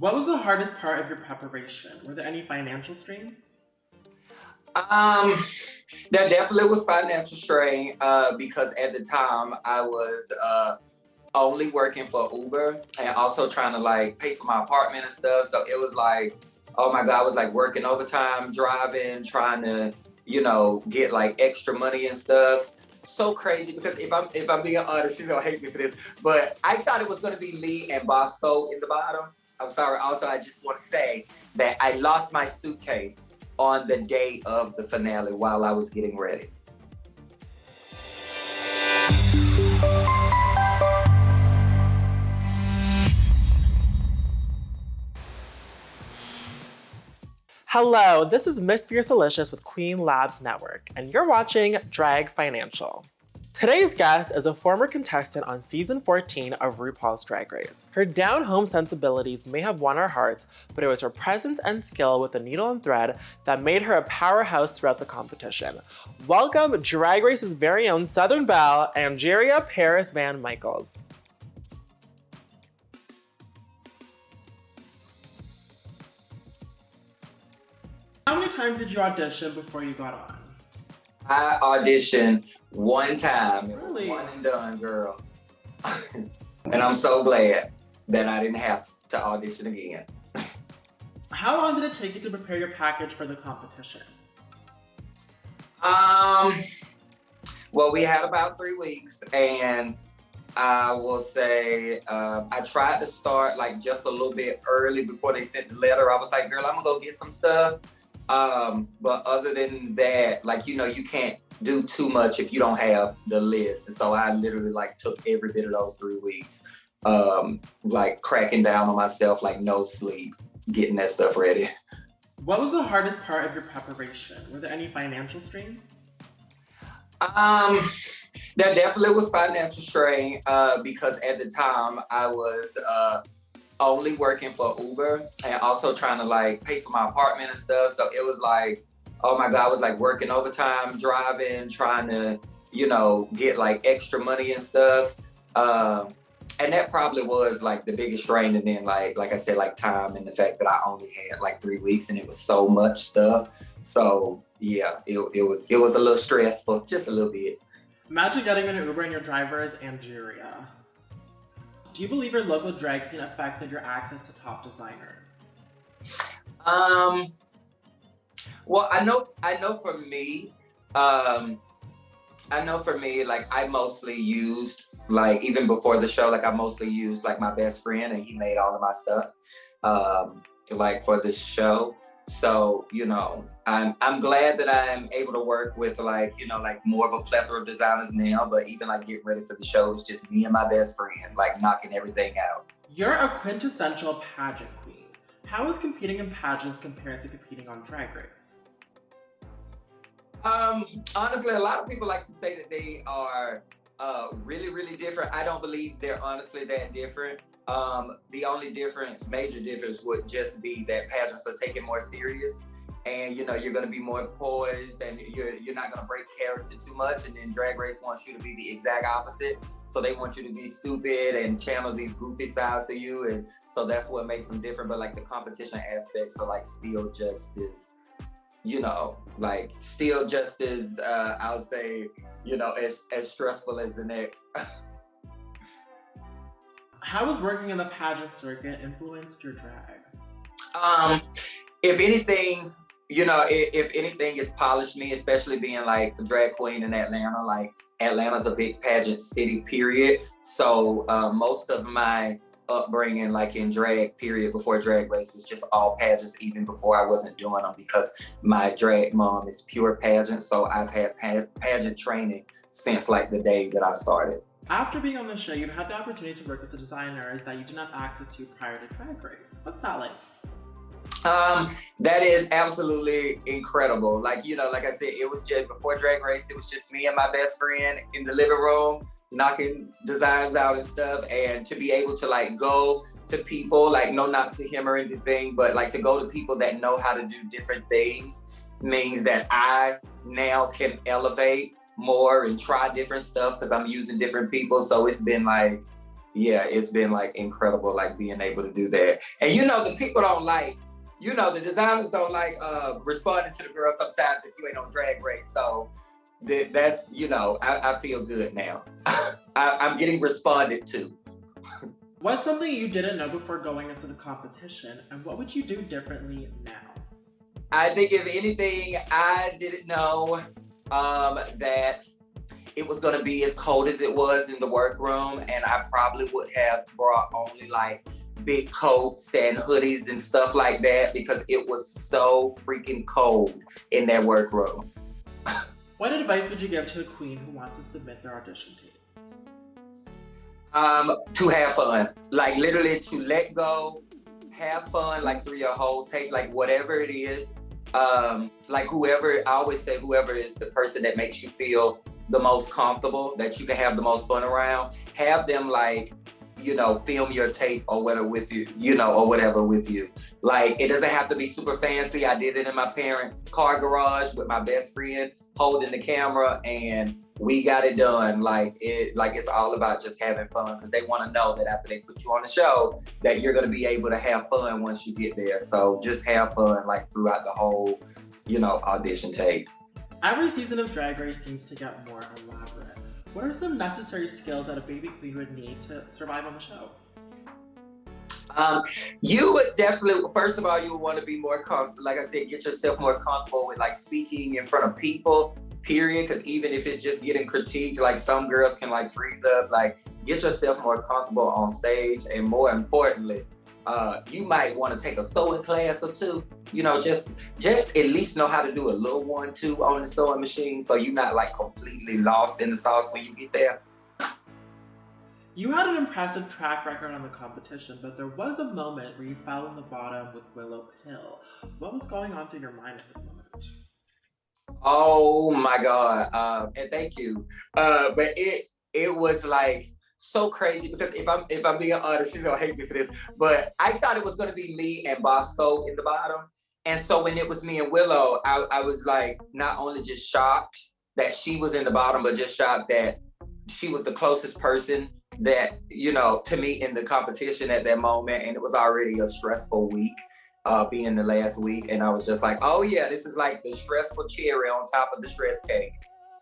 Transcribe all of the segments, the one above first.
What was the hardest part of your preparation? Were there any financial strains? Um, there definitely was financial strain because at the time I was only working for Uber and also trying to like pay for my apartment and stuff. So it was like, oh my God, I was like working overtime, driving, trying to, get like extra money and stuff. So crazy because if I'm being honest, she's gonna hate me for this, but I thought it was gonna be Lee and Bosco in the bottom. I'm sorry. Also, I just want to say that I lost my suitcase on the day of the finale while I was getting ready. Hello, this is Miss Fiercelicious with Queen Labs Network, and you're watching Drag Financial. Today's guest is a former contestant on season 14 of RuPaul's Drag Race. Her down-home sensibilities may have won our hearts, but it was her presence and skill with the needle and thread that made her a powerhouse throughout the competition. Welcome Drag Race's very own Southern Belle, Angeria Paris Van Michaels. How many times did you audition before you got on? I auditioned one time. Really? It was one and done, girl. And I'm so glad that I didn't have to audition again. How long did it take you to prepare your package for the competition? Well, we had about 3 weeks, and I will say I tried to start like just a little bit early before they sent the letter. I was like, girl, I'm gonna go get some stuff. But other than that, like, you can't do too much if you don't have the list. And so I literally like took every bit of those 3 weeks, like cracking down on myself, like no sleep, getting that stuff ready. What was the hardest part of your preparation? Were there any financial strains? There definitely was financial strain because at the time I was only working for Uber and also trying to like pay for my apartment and stuff. So it was like, oh my God, I was like working overtime, driving, trying to, get like extra money and stuff. And that probably was like the biggest strain. And then like I said, like time and the fact that I only had like 3 weeks and it was so much stuff. So yeah, it was a little stressful, just a little bit. Imagine getting in an Uber and your driver is Angeria. Do you believe your local drag scene affected your access to top designers? Well, I know for me, like I mostly used, like even before the show, like I mostly used like my best friend and he made all of my stuff, like for the show. So, I'm glad that I'm able to work with like more of a plethora of designers now, but even like getting ready for the show, it's just me and my best friend, like knocking everything out. You're a quintessential pageant queen. How is competing in pageants compared to competing on Drag Race? Honestly, a lot of people like to say that they are really, really different. I don't believe they're honestly that different. The only major difference would just be that pageants are taken more serious and you're going to be more poised and you're not going to break character too much. And then Drag Race wants you to be the exact opposite. So they want you to be stupid and channel these goofy sides of you. And so that's what makes them different. But like the competition aspects are like still just as, still just as, I would say, as stressful as the next. How has working in the pageant circuit influenced your drag? If anything, if anything has polished me, especially being like a drag queen in Atlanta, like Atlanta's a big pageant city, period. So most of my upbringing, like in drag, period, before Drag Race was just all pageants, even before I wasn't doing them, because my drag mom is pure pageant. So I've had pageant training since like the day that I started. After being on the show, you've had the opportunity to work with the designers that you didn't have access to prior to Drag Race. What's that like? That is absolutely incredible. Like I said, it was just before Drag Race, it was just me and my best friend in the living room, knocking designs out and stuff. And to be able to like go to people, like no knock to him or anything, but like to go to people that know how to do different things means that I now can elevate more and try different stuff because I'm using different people. So it's been like yeah, it's been like incredible, like being able to do that. And you know, the people don't like, you know, the designers don't like responding to the girls sometimes if you ain't on Drag Race. So that's, you know, I feel good now. I'm getting responded to. What's something you didn't know before going into the competition, and what would you do differently now? I think if anything, I didn't know that it was gonna be as cold as it was in the workroom, and I probably would have brought only like big coats and hoodies and stuff like that because it was so freaking cold in that workroom. What advice would you give to a queen who wants to submit their audition tape? To have fun, like literally to let go, have fun, like through your whole tape, like whatever it is. Like whoever, I always say whoever is the person that makes you feel the most comfortable, that you can have the most fun around, have them like, you know, film your tape or whatever with you, you know, or whatever with you. Like, it doesn't have to be super fancy. I did it in my parents' car garage with my best friend holding the camera, and we got it done. Like it's all about just having fun, because they want to know that after they put you on the show that you're going to be able to have fun once you get there. So just have fun like throughout the whole, you know, audition tape. Every season of Drag Race seems to get more elaborate. What are some necessary skills that a baby queen would need to survive on the show? You would definitely, first of all, you would want to be more like I said, get yourself more comfortable with like speaking in front of people, period. Because even if it's just getting critiqued, like some girls can like freeze up, like get yourself more comfortable on stage. And more importantly, you might want to take a sewing class or two, you know, just at least know how to do a little 1-2 on the sewing machine, so you're not like completely lost in the sauce when you get there. You had an impressive track record on the competition, but there was a moment where you fell in the bottom with Willow Pill. What was going on through your mind at this moment? Oh my God, and thank you. But it was like so crazy, because if I'm being honest, she's gonna hate me for this, but I thought it was gonna be me and Bosco in the bottom. And so when it was me and Willow, I was like not only just shocked that she was in the bottom, but just shocked that she was the closest person that, you know, to me in the competition at that moment. And it was already a stressful week, being the last week. And I was just like, oh yeah, this is like the stressful cherry on top of the stress cake.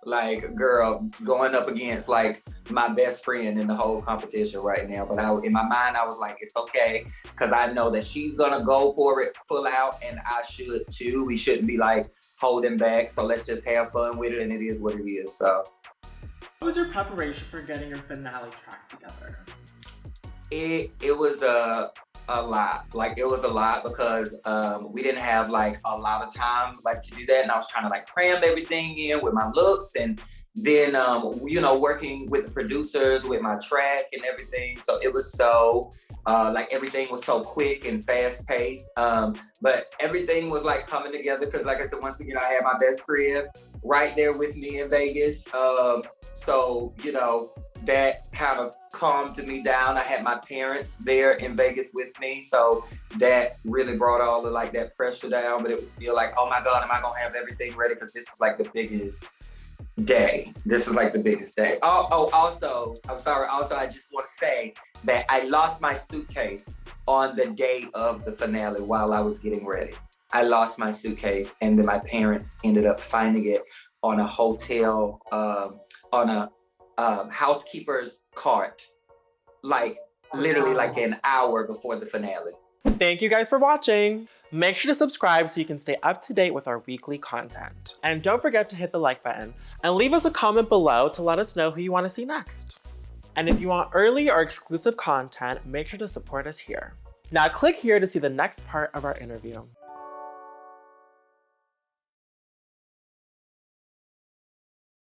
Like, girl, going up against like my best friend in the whole competition right now. But in my mind, I was like, it's okay, because I know that she's gonna go for it full out, and I should too. We shouldn't be like holding back. So let's just have fun with it, and it is what it is. So, what was your preparation for getting your finale track together? It was a lot. Like, it was a lot because we didn't have like a lot of time like to do that, and I was trying to like cram everything in with my looks, and then you know, working with the producers with my track and everything. So it was so like everything was so quick and fast paced, but everything was like coming together because, like I said, once again, I had my best friend right there with me in Vegas. So, you know, that kind of calmed me down. I had my parents there in Vegas with me, so that really brought all of like that pressure down. But it was still like, oh my God, am I gonna have everything ready? Because this is like the biggest day. This is like the biggest day. Also, I'm sorry. Also, I just want to say that I lost my suitcase on the day of the finale while I was getting ready. I lost my suitcase, and then my parents ended up finding it on a hotel, on a housekeeper's cart, like literally like an hour before the finale. Thank you guys for watching. Make sure to subscribe so you can stay up to date with our weekly content. And don't forget to hit the like button and leave us a comment below to let us know who you want to see next. And if you want early or exclusive content, make sure to support us here. Now click here to see the next part of our interview.